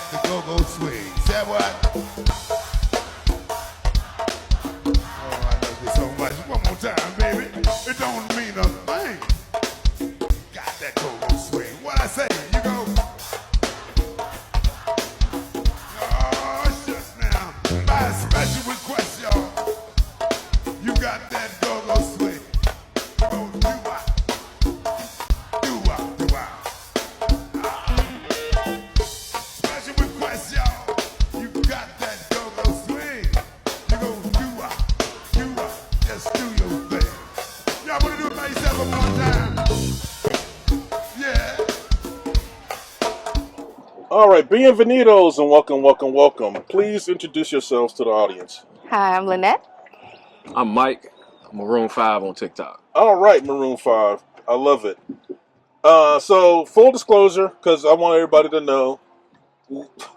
the go-go swing. Say what? Oh, I love you so much. One more time, baby. It don't mean a thing. Got that go-go swing. What I say? You go. Oh, shucks now. By a special request, y'all. You got that go-go swing. Go do-wop. Do-wop, do-wop. Special request, y'all. You got that go-go swing. You go do-wop, do-wop. Just do your thing. Y'all wanna do it by yourself one more time? Yeah. All right, bienvenidos and welcome, welcome, welcome. Please introduce yourselves to the audience. Hi, I'm Lynette. I'm Mike, Maroon 5 on TikTok. All right, Maroon 5. I love it. So, full disclosure, because I want everybody to know,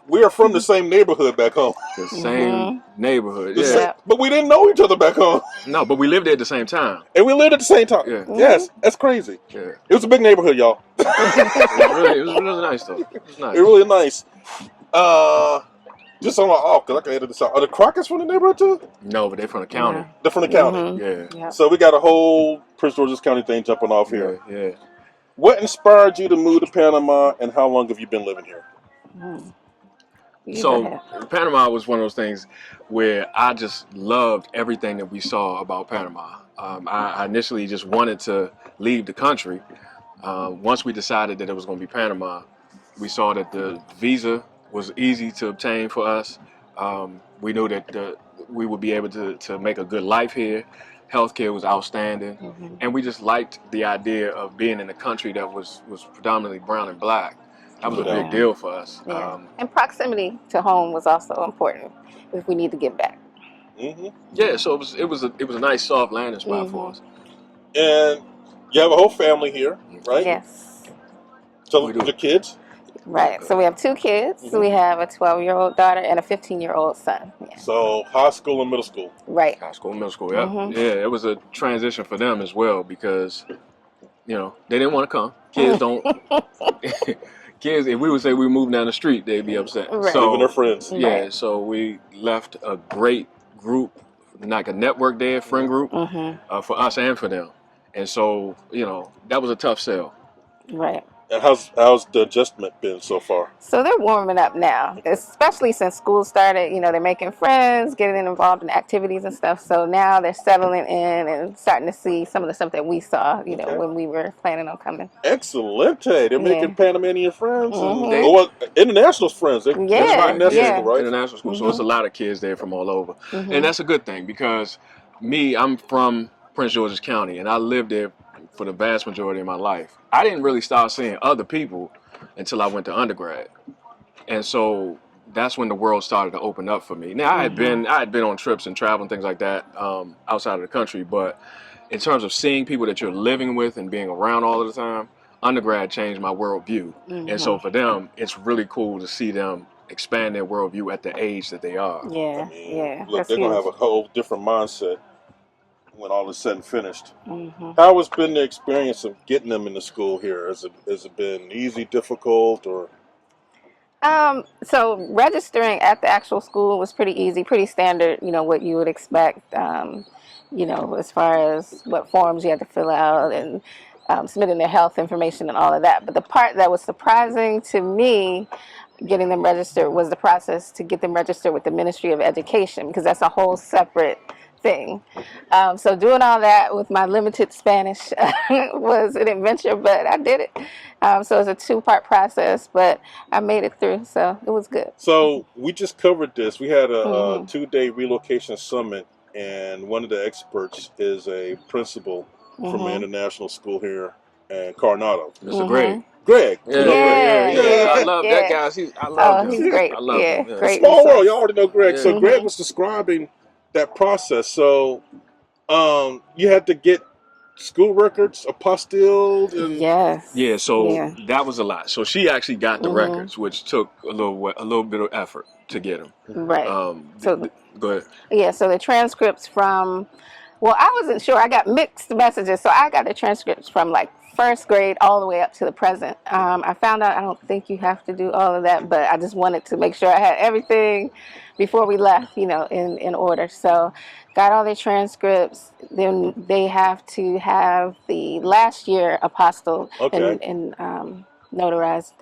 we are from the same neighborhood back home. The same neighborhood, The yeah. same- but we didn't know each other back home. No, but we lived there at the same time. And we lived at the same time. Yeah. Yes, that's crazy. Yeah. It was a big neighborhood, y'all. It was really nice, though. It was nice. It really nice. Just on my off, because I can edit this out. Are the Crockett's from the neighborhood too? No, but they're from the county. They're from the county. Yeah. Yep. So we got a whole Prince George's County thing jumping off here. Yeah. What inspired you to move to Panama, and how long have you been living here? You go So ahead. Panama was one of those things where I just loved everything that we saw about Panama. I initially just wanted to leave the country. Once we decided that it was going to be Panama, we saw that the visa was easy to obtain for us. We knew that we would be able to make a good life here. Healthcare was outstanding, and we just liked the idea of being in a country that was predominantly brown and black. That was a big deal for us. Yeah. And proximity to home was also important if we need to get back. Yeah, so it was a nice soft landing spot for us. And you have a whole family here, right? Yes. So We do. the kids? Right. So we have two kids. So we have a 12-year-old daughter and a 15-year-old son. Yeah. So high school and middle school. Right. High school, middle school, yeah. Yeah, it was a transition for them as well because, they didn't want to come. Kids don't. Kids, if we would say we moved down the street, they'd be upset. Right. So, Even their friends. yeah, Right. so we left a great group, like a network there, friend group, for us and for them. And so, that was a tough sell. Right. And how's the adjustment been so far? So they're warming up now, especially since school started. They're making friends, getting involved in activities and stuff. So now they're settling in and starting to see some of the stuff that we saw, when we were planning on coming. Excellent. They're making Panamanian friends. They- And, international friends. They're Yeah, international, yeah. right? International school. So it's a lot of kids there from all over. And that's a good thing because I'm from Prince George's County and I lived there for the vast majority of my life. I didn't really start seeing other people until I went to undergrad. And so that's when the world started to open up for me. Now I had been on trips and travel and things like that outside of the country, but in terms of seeing people that you're living with and being around all of the time, undergrad changed my worldview. And so for them, it's really cool to see them expand their worldview at the age that they are. Yeah. Yeah. Look, That's they're going to huge. have a whole different mindset when all is said and finished. How has been the experience of getting them into school here? Has it been easy, difficult, or? So registering at the actual school was pretty easy, pretty standard, what you would expect, as far as what forms you had to fill out and submitting their health information and all of that. But the part that was surprising to me getting them registered was the process to get them registered with the Ministry of Education, because that's a whole separate thing. So doing all that with my limited Spanish was an adventure, but I did it. So it was a 2-part process, but I made it through, so it was good. So we just covered this. We had a 2-day relocation summit, and one of the experts is a principal from an international school here in Coronado. Mr. Greg. Greg. Yeah, you know Greg. I love that guy. I love him. He's great. I love him. Yeah. Great. Small world. resource. Y'all already know Greg. Yeah. So Greg was describing that process. So you had to get school records apostilled. And Yes. Yeah, so Yeah. that was a lot. So she actually got the records, which took a little bit of effort to get them. Right. So Go ahead. yeah, so the transcripts from Well, I wasn't sure. I got mixed messages. So I got the transcripts from like first grade all the way up to the present. I found out I don't think you have to do all of that, but I just wanted to make sure I had everything before we left, in order. So got all their transcripts. Then they have to have the last year apostille Okay. and notarized,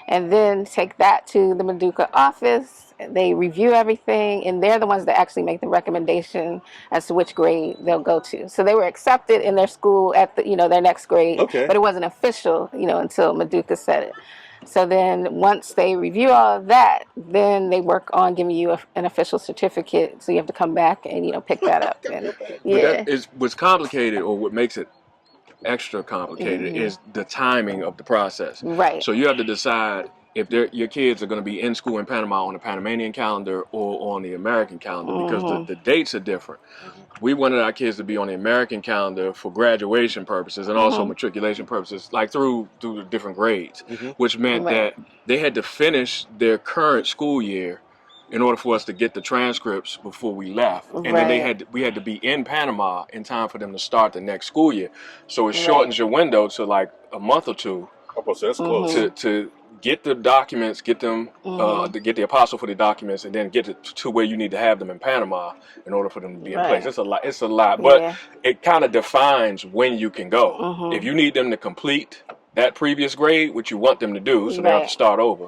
and then take that to the Maduka office. They review everything, and they're the ones that actually make the recommendation as to which grade they'll go to. So they were accepted in their school at their next grade, Okay. but it wasn't official, until Maduka said it. So then once they review all of that, then they work on giving you an official certificate. So you have to come back and pick that up. And, But that is what's complicated, or what makes it extra complicated, is the timing of the process. Right. So you have to decide if your kids are going to be in school in Panama on the Panamanian calendar or on the American calendar, because the dates are different. We wanted our kids to be on the American calendar for graduation purposes and also matriculation purposes, like through the different grades, which meant that they had to finish their current school year in order for us to get the transcripts before we left. And then we had to be in Panama in time for them to start the next school year. So it shortens your window to like a month or two. So that's close. To get the documents, get them, to get the apostille for the documents, and then get it to where you need to have them in Panama in order for them to be in place. It's a lot, but it kind of defines when you can go. If you need them to complete that previous grade, which you want them to do, so they have to start over,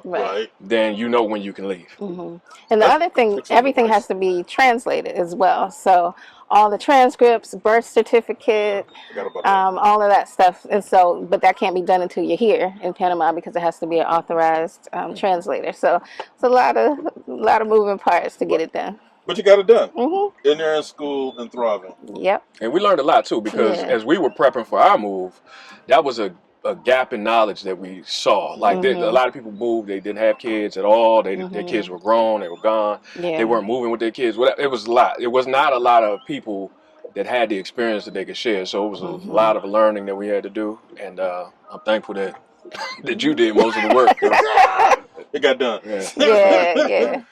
then you know when you can leave. And the other thing, everything has to be translated as well. So all the transcripts, birth certificate, all of that stuff. And so, but that can't be done until you're here in Panama because it has to be an authorized translator. So it's a lot of moving parts to get it done. But you got it done. In there in school and thriving. Yep. And we learned a lot too, because as we were prepping for our move, that was a gap in knowledge that we saw. Like a lot of people moved, they didn't have kids at all. Their kids were grown, they were gone. They weren't moving with their kids. It was a lot. It was not a lot of people that had the experience that they could share. So it was a lot of learning that we had to do. And I'm thankful that you did most of the work. It got done. Yeah.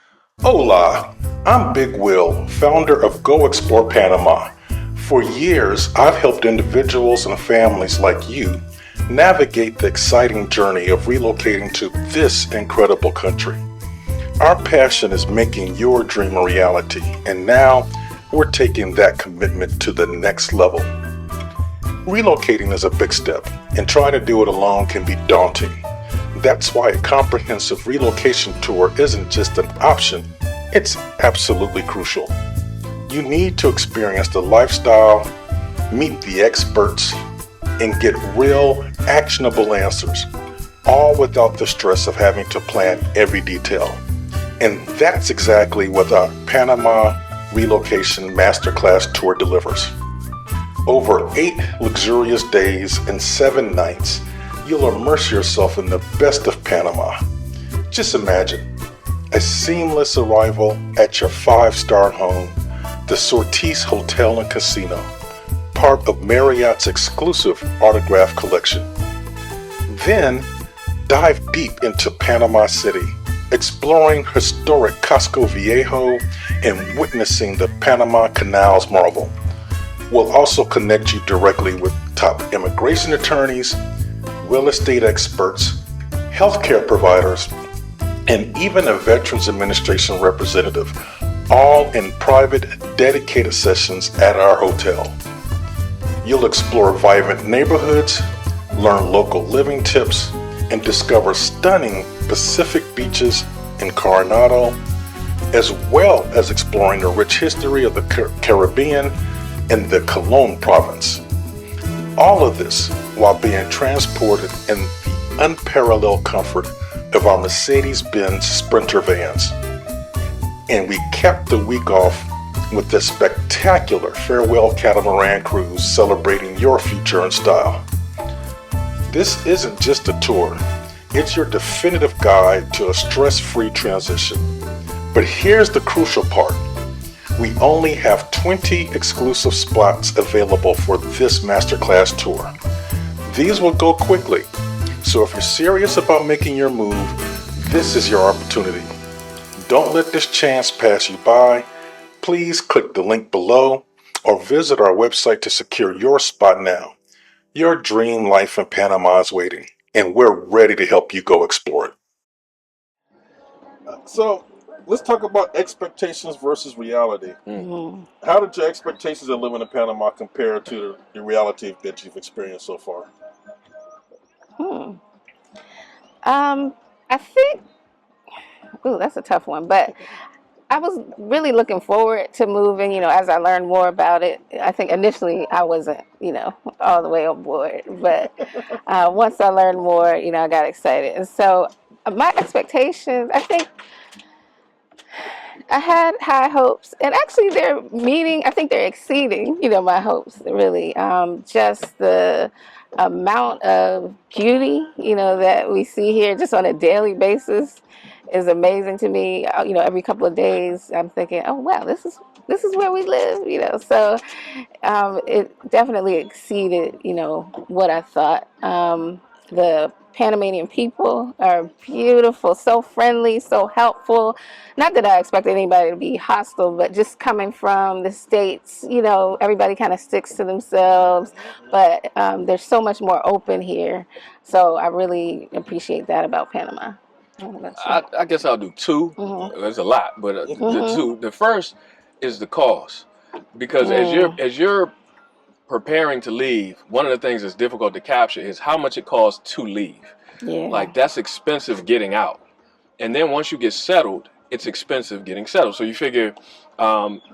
Hola, I'm Big Will, founder of Go Explore Panama. For years, I've helped individuals and families like you navigate the exciting journey of relocating to this incredible country. Our passion is making your dream a reality, and now we're taking that commitment to the next level. Relocating is a big step, and trying to do it alone can be daunting. That's why a comprehensive relocation tour isn't just an option, it's absolutely crucial. You need to experience the lifestyle, meet the experts, and get real, actionable answers, all without the stress of having to plan every detail. And that's exactly what our Panama Relocation Masterclass Tour delivers. Over 8 luxurious days and 7 nights, you'll immerse yourself in the best of Panama. Just imagine a seamless arrival at your 5-star home, the Sortis Hotel and Casino, part of Marriott's exclusive autograph collection. Then, dive deep into Panama City, exploring historic Casco Viejo and witnessing the Panama Canal's marvel. We'll also connect you directly with top immigration attorneys, real estate experts, healthcare providers, and even a Veterans Administration representative, all in private, dedicated sessions at our hotel. You'll explore vibrant neighborhoods, learn local living tips, and discover stunning Pacific beaches in Coronado, as well as exploring the rich history of the Caribbean and the Colón province. All of this while being transported in the unparalleled comfort of our Mercedes-Benz Sprinter vans. And we capped the week off with the spectacular farewell catamaran cruise celebrating your future in style. This isn't just a tour, it's your definitive guide to a stress-free transition. But here's the crucial part. We only have 20 exclusive spots available for this masterclass tour. These will go quickly, so if you're serious about making your move, this is your opportunity. Don't let this chance pass you by. Please click the link below or visit our website to secure your spot now. Your dream life in Panama is waiting, and we're ready to help you go explore it. So let's talk about expectations versus reality. How did your expectations of living in Panama compare to the reality that you've experienced so far? I think, ooh, that's a tough one, but I was really looking forward to moving, as I learned more about it. I think initially I wasn't, all the way on board, but once I learned more, I got excited. And so my expectations, I think I had high hopes, and actually I think they're exceeding, my hopes, really. Just the amount of beauty, that we see here just on a daily basis is amazing to me. Every couple of days I'm thinking, oh, wow, this is where we live, So it definitely exceeded, what I thought. The Panamanian people are beautiful, so friendly, so helpful. Not that I expect anybody to be hostile, but just coming from the States, everybody kind of sticks to themselves, but they're so much more open here. So I really appreciate that about Panama. I guess I'll do two. There's a lot, but the two. The first is the cost, because as you're preparing to leave, one of the things that's difficult to capture is how much it costs to leave. Yeah. Like, that's expensive getting out, and then once you get settled, it's expensive getting settled. So you figure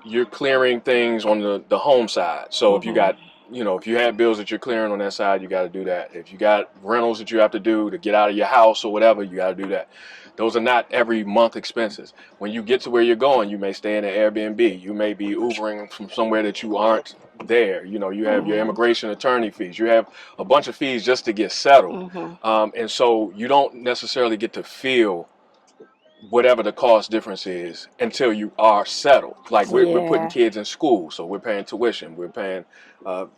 you're clearing things on the home side. So if you got, if you have bills that you're clearing on that side, you got to do that. If you got rentals that you have to do to get out of your house or whatever, you got to do that. Those are not every month expenses. When you get to where you're going, you may stay in an Airbnb. You may be Ubering from somewhere that you aren't there. You have your immigration attorney fees. You have a bunch of fees just to get settled. And so you don't necessarily get to feel whatever the cost difference is until you are settled. Like, we're putting kids in school, so we're paying tuition, we're paying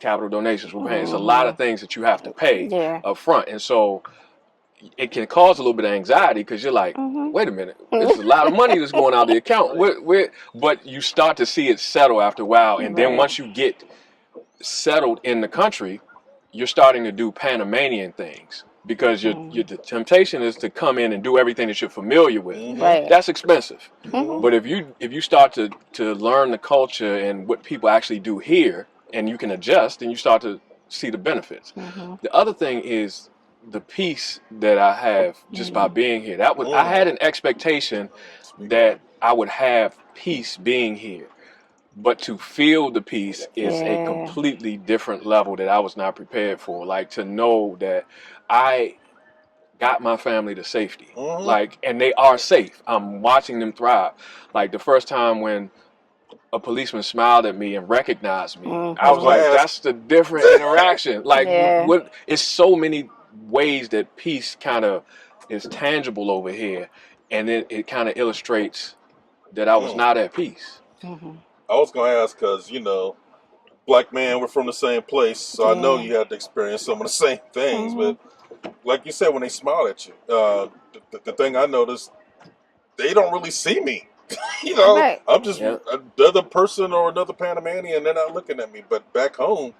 capital donations, we're paying. It's a lot of things that you have to pay up front, and so it can cause a little bit of anxiety, because you're like, wait a minute, this is a lot of money that's going out of the account. But you start to see it settle after a while, and then once you get settled in the country, you're starting to do Panamanian things, because the temptation is to come in and do everything that you're familiar with. Right. That's expensive. But if you start to learn the culture and what people actually do here, and you can adjust, and you start to see the benefits. The other thing is the peace that I have just by being here. I had an expectation that I would have peace being here. But to feel the peace is a completely different level that I was not prepared for. Like, to know that I got my family to safety, and they are safe. I'm watching them thrive. Like, the first time when a policeman smiled at me and recognized me, I was like, that's the different interaction. Like, it's so many ways that peace kind of is tangible over here, and it kind of illustrates that I was not at peace. I was going to ask because, black man, we're from the same place, so I know you had to experience some of the same things. But like you said, when they smile at you, the thing I noticed, they don't really see me. Right. I'm just another person or another Panamanian, they're not looking at me. But back home,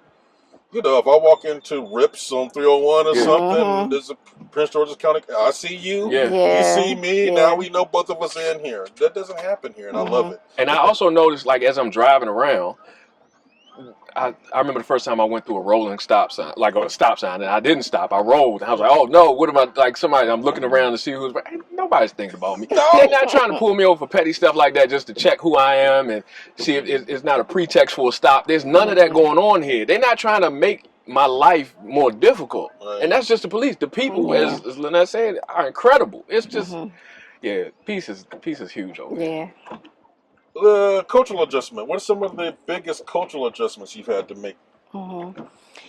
if I walk into Rips on 301 or something, there's a Prince George's County, I see you, you see me, now we know both of us are in here. That doesn't happen here, and I love it. And I also noticed, like, as I'm driving around, I remember the first time I went through a rolling stop sign, like on a stop sign, and I didn't stop. I rolled. And I was like, oh no, what am I, like, somebody, I'm looking around to see who's, nobody's thinking about me. No. They're not trying to pull me over for petty stuff like that just to check who I am and see if it's not a pretext for a stop. There's none of that going on here. They're not trying to make my life more difficult. Right. And that's just the police. The people, as Lynette said, are incredible. It's just, peace is huge over here. The cultural adjustment. What are some of the biggest cultural adjustments you've had to make,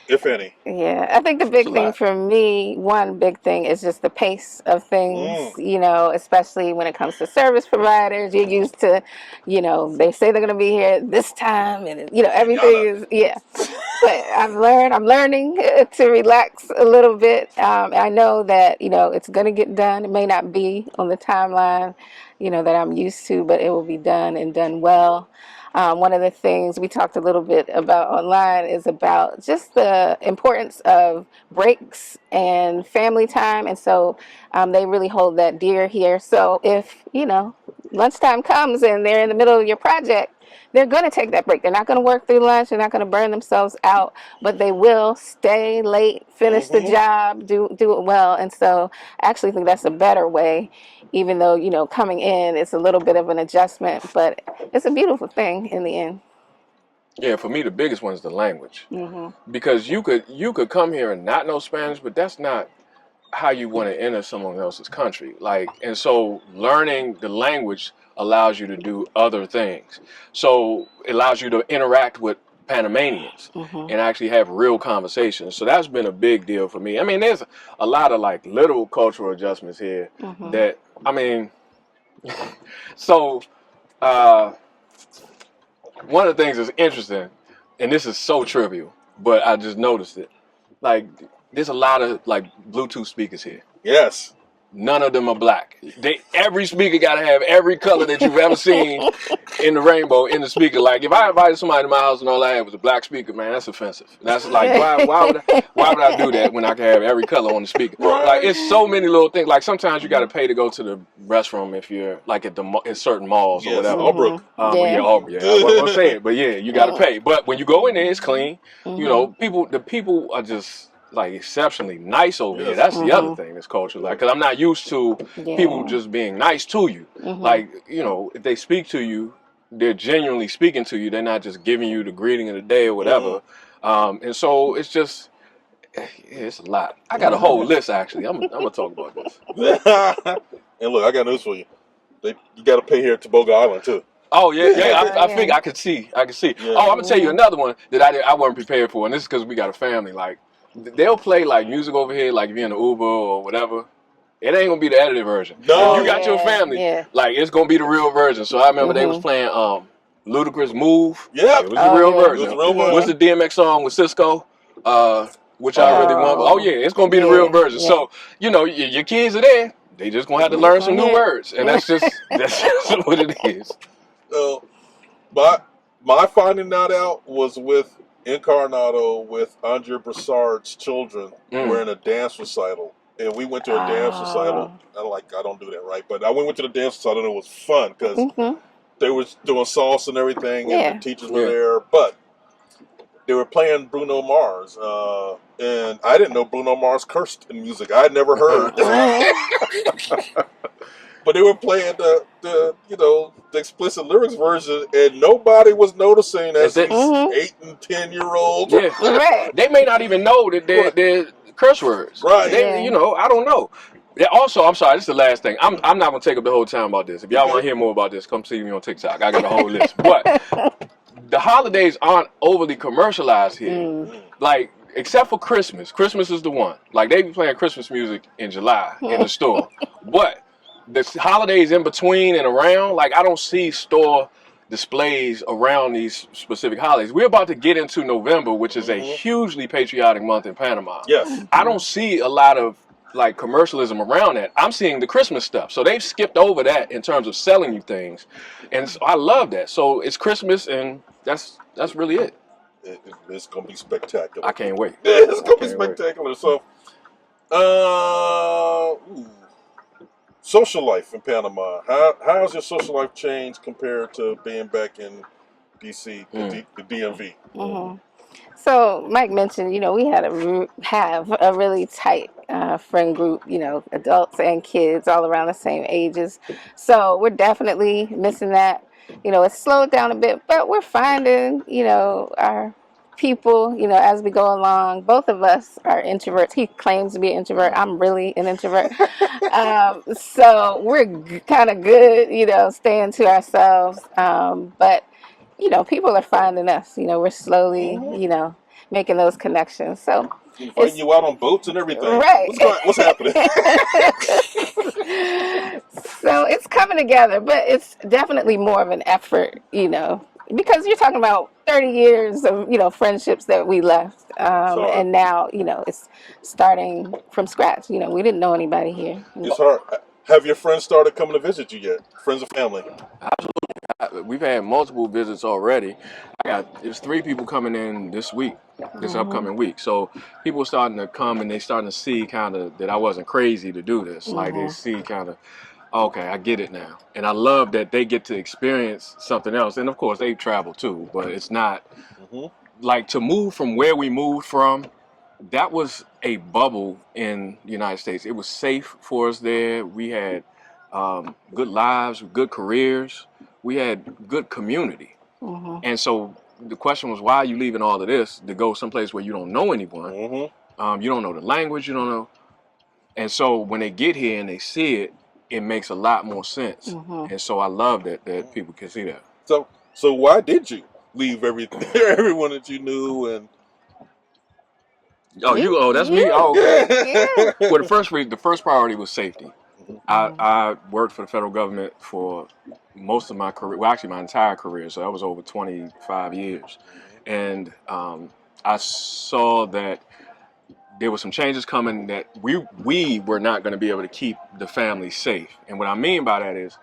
if any? Yeah, I think the big thing for me, one big thing is just the pace of things, especially when it comes to service providers. You're used to, they say they're going to be here this time, and, everything is, But I'm learning to relax a little bit. I know that, it's going to get done. It may not be on the timeline, that I'm used to, but it will be done and done well. One of the things we talked a little bit about online is about just the importance of breaks and family time. And so they really hold that dear here. So if, lunchtime comes and they're in the middle of your project, they're going to take that break. They're not going to work through lunch. They're not going to burn themselves out, but they will stay late, finish the job, do it well. And so I actually think that's a better way, even though, coming in, it's a little bit of an adjustment, but it's a beautiful thing in the end. Yeah, for me, the biggest one is the language. Because you could come here and not know Spanish, but that's not how you want to enter someone else's country. And so learning the language allows you to do other things. So it allows you to interact with Panamanians and actually have real conversations. So that's been a big deal for me. I mean, there's a lot of little cultural adjustments here that, so one of the things that's interesting, and this is so trivial, but I just noticed it. There's a lot of Bluetooth speakers here. Yes. None of them are black. Every speaker got to have every color that you've ever seen in the rainbow in the speaker. If I invited somebody to my house and all I had was a black speaker, man, that's offensive. That's why would I do that when I can have every color on the speaker? It's so many little things. Sometimes you got to pay to go to the restroom if you're in certain malls or whatever. Albrook. Albrook. Yeah, I wasn't saying it, but yeah, you got to pay. But when you go in there, it's clean. The people are just exceptionally nice over here. That's the other thing that's cultural. Because I'm not used to people just being nice to you. If they speak to you, they're genuinely speaking to you. They're not just giving you the greeting of the day or whatever. And so it's just, it's a lot. I got a whole list actually. I'm gonna talk about this. And look, I got news for you. You got to pay here at Tobago Island too. Oh yeah. I think I could see. Yeah. Oh, I'm gonna tell you another one that I wasn't prepared for, and this is because we got a family. They'll play music over here, if you're in the Uber or whatever. It ain't gonna be the edited version. No. If you got your family, it's gonna be the real version. So I remember they was playing Ludacris Move. Yeah, it was the real version. It was the real version. What's the DMX song with Cisco? Which I really want. Oh yeah, it's gonna be the real version. So your kids are there. They just gonna have to learn some new words, and that's just what it is. So, my finding that out was with Incarnado with Andre Broussard's children. We're in a dance recital, and we went to a dance recital. I don't do that right, but I went to the dance recital, and it was fun because they were doing salsa and everything, and the teachers were there, but they were playing Bruno Mars, and I didn't know Bruno Mars cursed in music. I had never heard. But they were playing the explicit lyrics version, and nobody was noticing as these 8 and 10-year-olds. Yeah, right. They may not even know that they're curse words. Right. I don't know. Also, I'm sorry, this is the last thing. I'm not going to take up the whole time about this. If y'all want to hear more about this, come see me on TikTok. I got a whole list. But the holidays aren't overly commercialized here. Except for Christmas. Christmas is the one. They be playing Christmas music in July in the store. But the holidays in between and around, I don't see store displays around these specific holidays. We're about to get into November, which is a hugely patriotic month in Panama. Yes. I don't see a lot of commercialism around that. I'm seeing the Christmas stuff. So they've skipped over that in terms of selling you things. And so I love that. So it's Christmas, and that's really it. It's going to be spectacular. I can't wait. It's going to be spectacular. Wait. So, social life in Panama. How's your social life changed compared to being back in DC, the DMV? So Mike mentioned, we have a really tight friend group, adults and kids all around the same ages. So we're definitely missing that. It's slowed down a bit, but we're finding, our people, as we go along. Both of us are introverts. He claims to be an introvert. I'm really an introvert. So we're kind of good, staying to ourselves. But, people are finding us. We're slowly, making those connections. So inviting you out on boats and everything. Right. What's happening? So it's coming together, but it's definitely more of an effort, because you're talking about 30 years of, friendships that we left. And now, it's starting from scratch. We didn't know anybody here. It's hard. Have your friends started coming to visit you yet? Friends and family? Absolutely. we've had multiple visits already. There's 3 people coming in this week, this upcoming week. So people are starting to come and they starting to see kind of that I wasn't crazy to do this. Like they see kind of, okay, I get it now. And I love that they get to experience something else. And of course they travel too, but it's not like to move from where we moved from. That was a bubble in the United States. It was safe for us there. We had good lives, good careers. We had good community. And so the question was, why are you leaving all of this to go someplace where you don't know anyone? You don't know the language, you don't know. And so when they get here and they see it, it makes a lot more sense. And so I love that people can see that. So why did you leave everyone that you knew and? That's me. Oh, okay. Well, the first priority was safety. I worked for the federal government for most of my career, well, actually my entire career, so that was over 25 years. And I saw that there were some changes coming that we were not going to be able to keep the family safe. And what I mean by that is,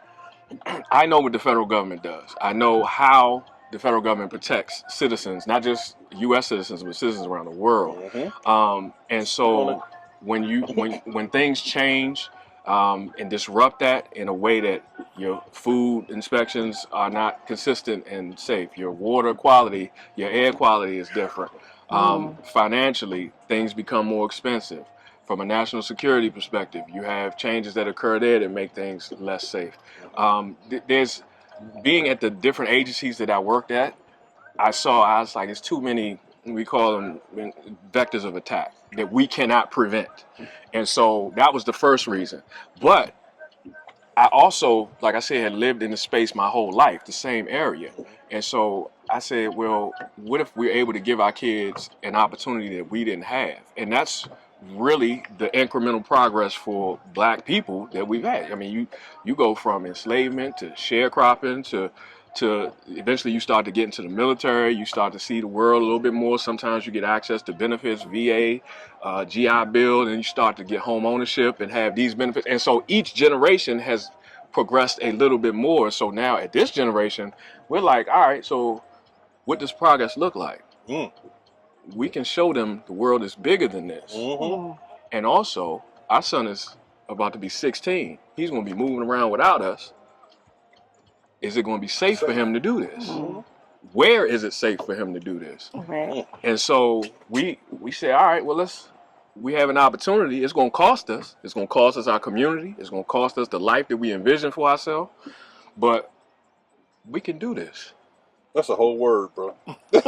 I know what the federal government does. I know how the federal government protects citizens, not just U.S. citizens, but citizens around the world. And so when things change and disrupt that in a way that your food inspections are not consistent and safe, your water quality, your air quality is different. Financially, things become more expensive. From a national security perspective, you have changes that occur there that make things less safe. There's being at the different agencies that I worked at, I was like, it's too many, we call them vectors of attack that we cannot prevent. And so that was the first reason. But I also, like I said, had lived in the space my whole life, the same area. And so I said, well, what if we're able to give our kids an opportunity that we didn't have? And that's really the incremental progress for Black people that we've had. I mean, you go from enslavement to sharecropping to eventually you start to get into the military, you start to see the world a little bit more. Sometimes you get access to benefits, VA, GI Bill, and you start to get home ownership and have these benefits. And so each generation has progressed a little bit more. So now at this generation, we're like, all right, so what does progress look like? We can show them the world is bigger than this. And also, our son is about to be 16. He's going to be moving around without us. Is it going to be safe for him to do this? Where is it safe for him to do this? And so we say, all right, well, we have an opportunity. It's going to cost us. It's going to cost us our community. It's going to cost us the life that we envision for ourselves. But we can do this. That's a whole word, bro. That's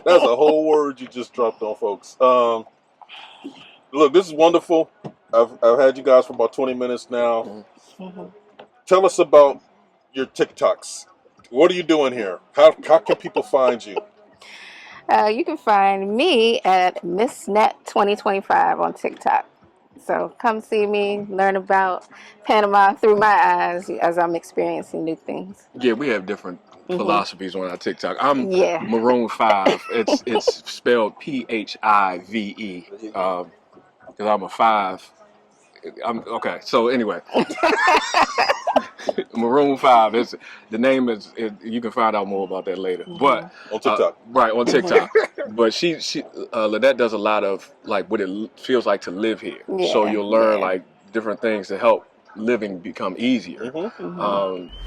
a whole word you just dropped on folks. Look, this is wonderful. I've had you guys for about 20 minutes now. Tell us about your TikToks. What are you doing here? How can people find you? You can find me at MissNet2025 on TikTok. So come see me, learn about Panama through my eyes as I'm experiencing new things. Yeah, we have different philosophies on our TikTok. I'm Maroon 5. It's spelled PHIVE because I'm a 5. Okay. So anyway, Maroon 5 is the name. You can find out more about that later. But on TikTok, right on TikTok. But she Lynette does a lot of like what it feels like to live here. So you'll learn like different things to help living become easier.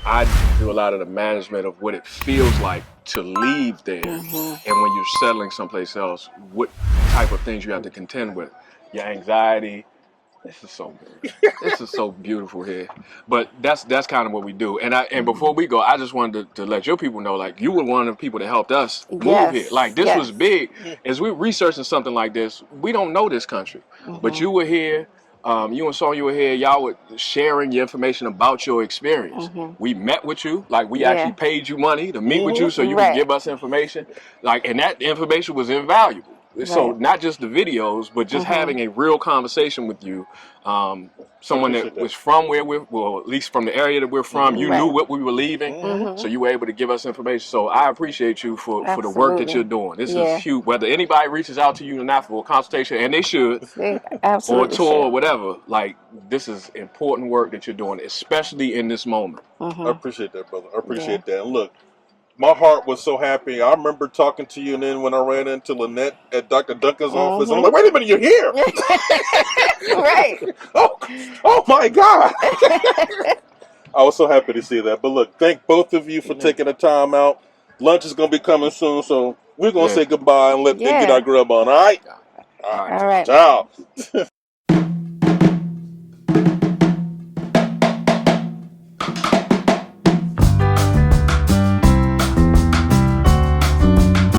I do a lot of the management of what it feels like to leave there, and when you're settling someplace else, what type of things you have to contend with, your anxiety. This is so good. This is so beautiful here. But that's kind of what we do. And before we go, I just wanted to let your people know, like, you were one of the people that helped us move here. Like, this was big. As we're researching something like this, we don't know this country. But you were here. You and Sonya were here. Y'all were sharing your information about your experience. We met with you. Like, we actually paid you money to meet with you so you could give us information. Like, and that information was invaluable. So Right. not just the videos, but just having a real conversation with you. Someone that was from where well, at least from the area that we're from, you knew what we were leaving, so you were able to give us information. So I appreciate you for the work that you're doing. This is huge. Whether anybody reaches out to you or not for a consultation, and they should, or a tour or whatever, like, this is important work that you're doing, especially in this moment. I appreciate that, brother. I appreciate that. And look, my heart was so happy. I remember talking to you, and then when I ran into Lynette at Dr. Duncan's office, I'm like, wait a minute, you're here. Right. Oh my God. I was so happy to see that. But look, thank both of you for taking the time out. Lunch is going to be coming soon, so we're going to say goodbye and let them get our grub on, all right? All right. Ciao.